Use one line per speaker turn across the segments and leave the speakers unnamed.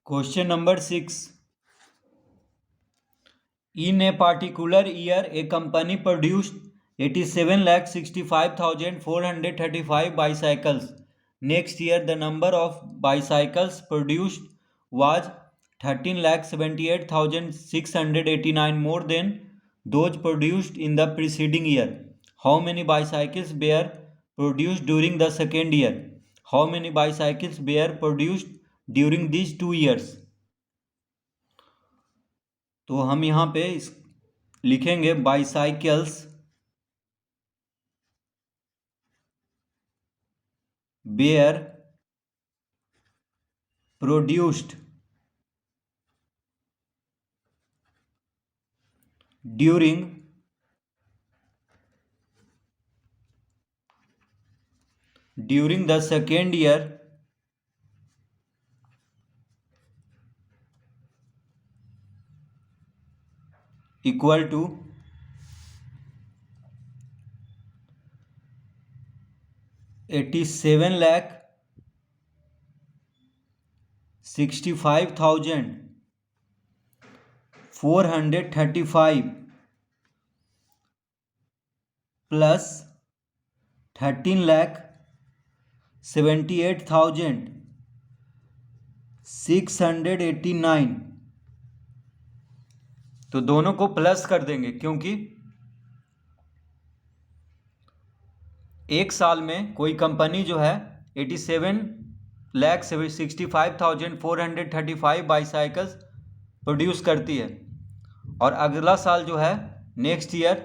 Question number 6. In a particular year, a company produced 87,65,435 bicycles. Next year, the number of bicycles produced was 13,78,689, more than those produced in the preceding year. How many bicycles were produced during the second year? How many bicycles were produced during these 2 years? तो हम यहाँ पे लिखेंगे bicycles were produced during the second year equal to 87,65,435 plus 13,78,689, तो दोनों को plus कर देंगे क्योंकि एक साल में कोई कंपनी जो है 87,65,435 बाईसाइकिल्स प्रोड्यूस करती है और अगला साल जो है नेक्स्ट ईयर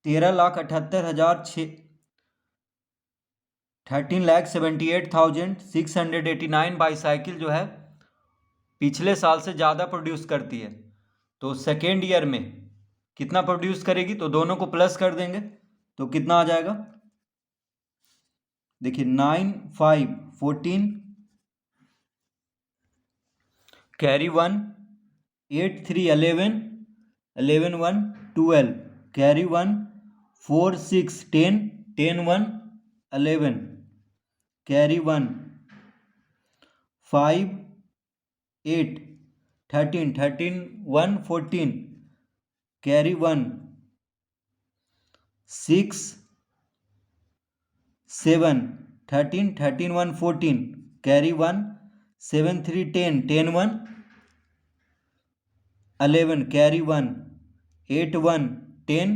13,78,689 बाईसाइकिल जो है पिछले साल से ज़्यादा प्रोड्यूस करती है, तो सेकेंड ईयर में कितना प्रोड्यूस करेगी, तो दोनों को प्लस कर देंगे तो कितना आ जाएगा। देखिए 9 5 14 carry 1 8 3 11 11 1 12 carry 1 4 6 10 10 1 11 carry 1 5 8 13 13 1 14 carry 1 6 7 13 13 1 14 carry 1 7 3 10 10 1 11 carry 1 8 1 10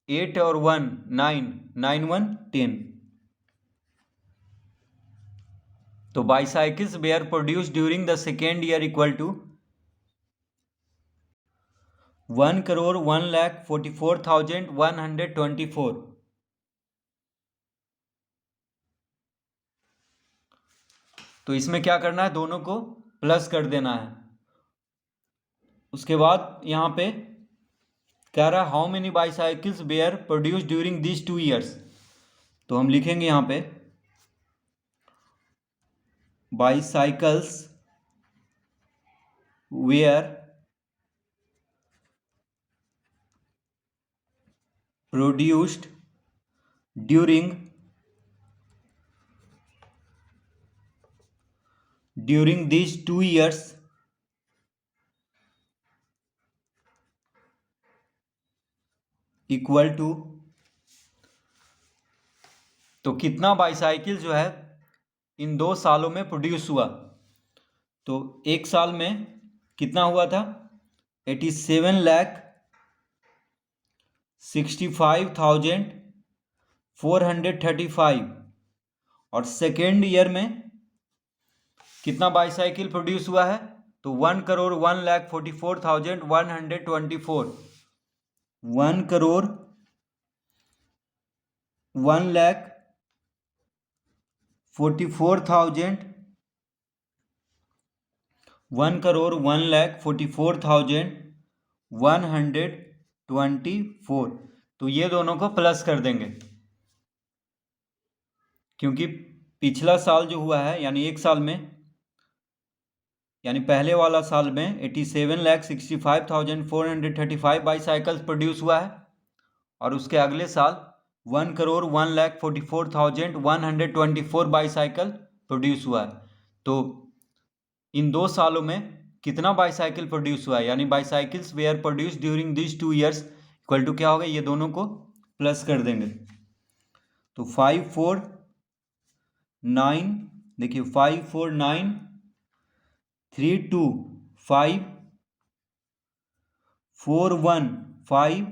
8 और 1 9 9 1 10। तो bicycles were produce during the second year equal to 1,01,44,124। तो इसमें क्या करना है, दोनों को प्लस कर देना है। उसके बाद यहाँ पे कह रहा है how many bicycles were produce during this 2 years, तो हम लिखेंगे यहाँ पे bicycles were produced during these 2 years equal to, तो कितना बाईसाइकिल जो है इन 2 सालों में प्रोड्यूस हुआ, तो एक साल में कितना हुआ था 87,65,435 और सेकेंड ईयर में कितना बाईसाइकिल प्रोड्यूस हुआ है, तो 1,01,44,124 1,01,44,124, तो ये दोनों को प्लस कर देंगे क्योंकि पिछला साल जो हुआ है यानी एक साल में, यानी पहले वाला साल में 87,65,435 बाईसाइकिल्स प्रोड्यूस हुआ है और उसके अगले साल 1,01,44,124 बाईसाइकिल प्रोड्यूस हुआ है। तो इन 2 सालों में कितना बाईसाइकिल प्रोड्यूस हुआ है, यानी bicycles were produce during this 2 years equal to क्या होगा, ये दोनों को प्लस कर देंगे। तो 5 4 9, देखिए 5 4 9 3 2 5 4 1 5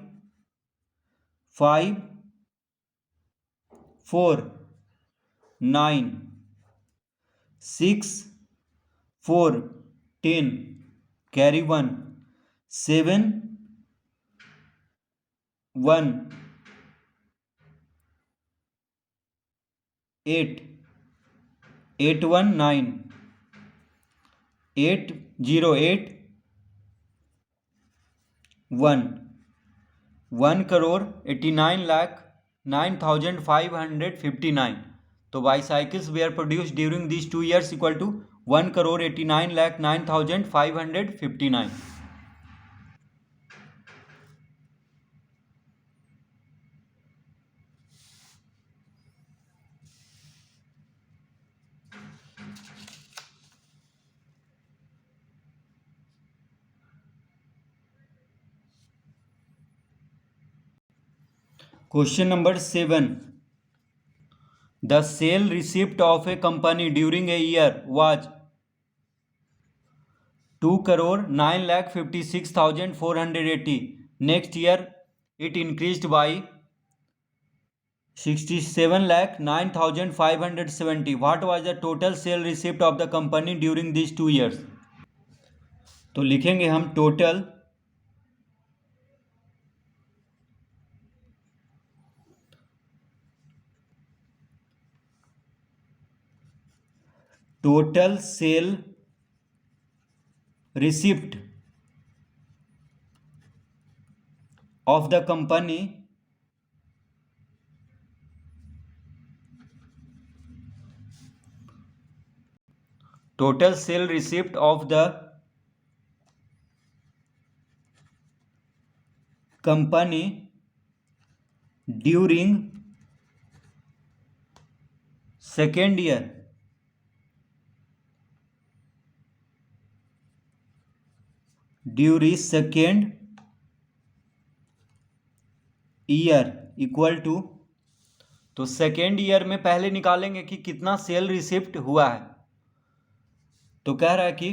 5 4 9 6 4 10 कैरी 1 7 1 8 8 1 9 8 0 8 1 1,89,09,559। तो bicycles were produce during this 2 years equal to 1,89,09,559। Question number 7. The sale receipt of a company during a year was 2,09,56,480. Next year it increased by 67,09,570. What was the total sale receipt of the company during these 2 years? तो लिखेंगे हम total sale receipt of the company total sale receipt of the company during second year equal to, तो second year में पहले निकालेंगे कि कितना cell receipt हुआ है। तो कह रहा है कि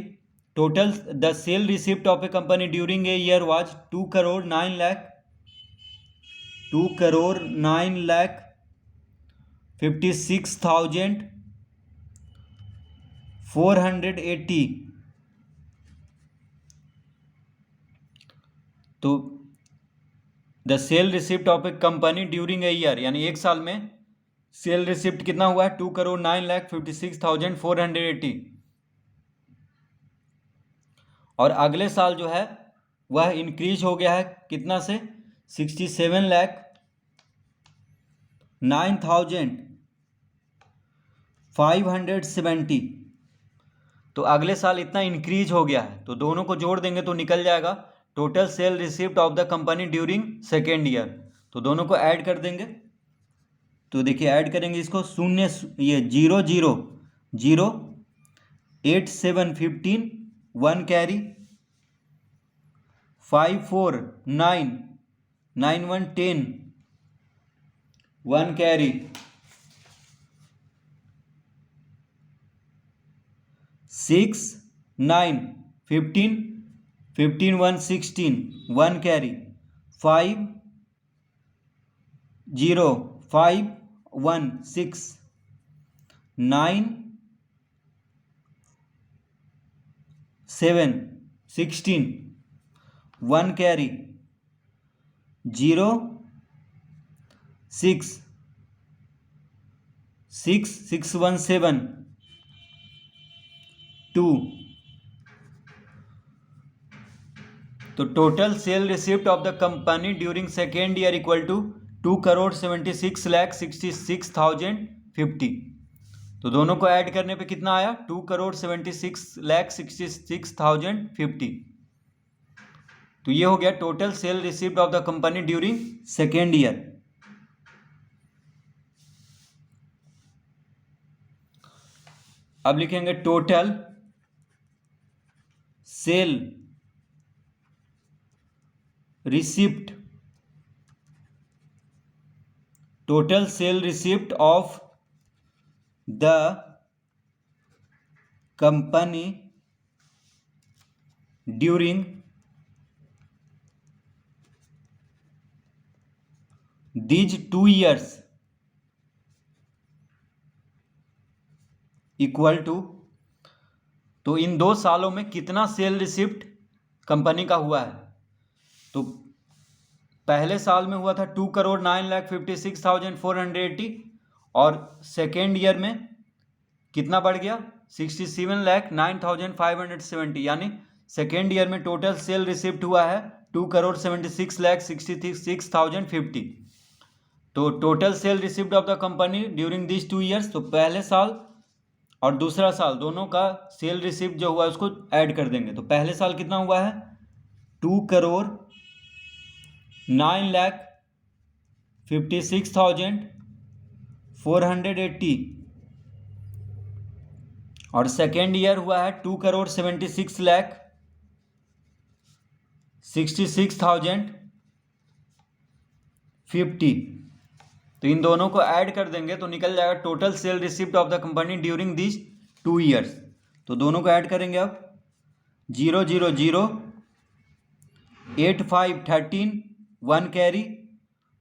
total the sale receipt of a company during a year was 2,09,56,480। तो the sale receipt of a company during a year, यानी एक साल में सेल रिसिप्ट कितना हुआ है, 2,09,56,480। और अगले साल जो है वह इंक्रीज हो गया है कितना से, 67,09,570। तो अगले साल इतना इंक्रीज हो गया है, तो दोनों को जोड़ देंगे तो निकल जाएगा total sale receipt of the company during second year. तो दोनों को ऐड कर देंगे। तो देखिए ऐड करेंगे इसको, शून्य ये 0 0 0 8 7 15 1 कैरी 5 4 9 9 1 10 1 कैरी 6 9 15 15 1 16 1 कैरी 5 0 5 1 6 9 7 16 1 कैरी 0 6 6 6 1 7 2। तो total sale receipt of the company during second year equal to 2,76,66,050। तो दोनों को ऐड करने पे कितना आया, 2,76,66,050। तो ये हो गया total sale receipt of the company during second year. अब लिखेंगे total sale receipt, total sale receipt of the company during these 2 years equal to, तो इन 2 सालों में कितना सेल रिसिप्ट कंपनी का हुआ है। तो पहले साल में हुआ था 2,09,56,480 और सेकेंड ईयर में कितना बढ़ गया 67,09,570, यानी सेकेंड ईयर में टोटल सेल रिसिप्ट हुआ है 2,76,66,050। तो total sale receipt of the company during this 2 years, तो पहले साल और दूसरा साल दोनों का सेल रिसिप्ट जो हुआ है उसको ऐड कर देंगे। तो पहले साल कितना हुआ है 2,09,56,480 और सेकेंड ईयर हुआ है 2,76,66,050। तो इन दोनों को ऐड कर देंगे तो निकल जाएगा total sale receipt of the company during this 2 years. तो दोनों को ऐड करेंगे अब 000 8513 1 कैरी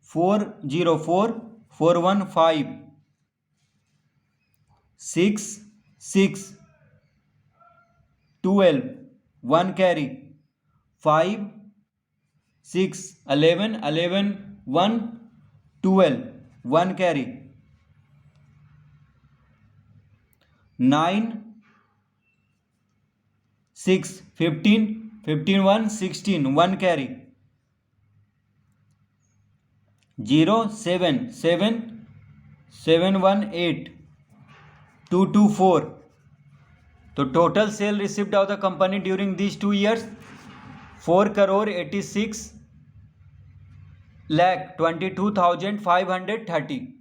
404 415 6 6 12 1 कैरी 5 6 11 11 1 12 1 कैरी 9 6 15 15 1 16 1 कैरी 0 7 7 7 1 8 2 2 4। तो total sale receipt of the company during this 2 years 4,86,22,530।